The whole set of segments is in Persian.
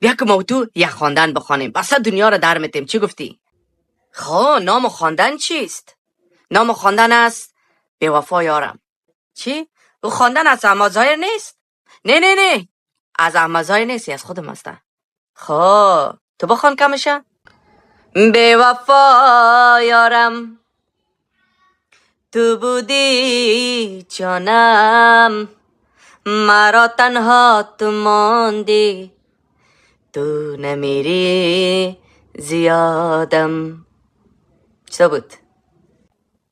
بیا که ما و تو یک خواندن بخوانیم، بس دنیا را در میتیم. چی گفتی؟ خب نام خواندن چیست؟ نام خواندن است بی وفا یارم. چی؟ او خواندن از احمد ظاهر نیست؟ نه نه نه، از احمد ظاهر نیستی، از خودم هسته. خب تو بخوان کمشه. بی وفا یارم، تو بودی جانم، مرا تنها تو ماندی، تو نمیری زیادم. چطور بود؟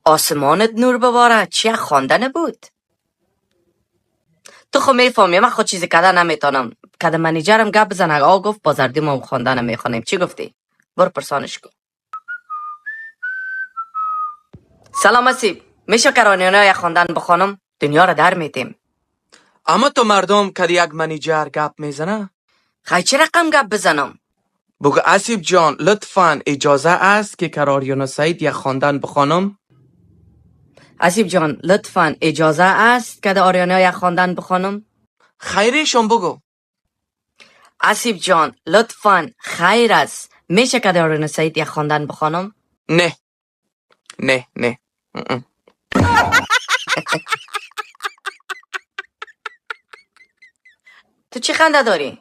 آسمانت نور بباره. چه خواندن بود؟ تو خو میفهمی، من خود چیزی کده نمیتونم. کده منیجرم گپ بزنه، آقا گفت بازردی ما خواندن میخوانیم. چی گفتی؟ برو پرسانش کن. سلام اسیب، میشه کرانیانه یک خواندن بخوانم؟ دنیا را در میتیم. اما تو مردم که یک منیجر گپ میزنه؟ خیلی چه رقم گپ بزنم؟ بگو اسیب جان لطفاً اجازه است که کراریان سعید یک خواندن بخوانم؟ اسیب جان لطفاً اجازه است که در آریانا یک خواندن بخوانم؟ خیریشون بگو. اسیب جان لطفاً خیر است، میشه که در آریانا سعید یک خواندن بخوانم؟ نه نه نه. تو چی خنده داری؟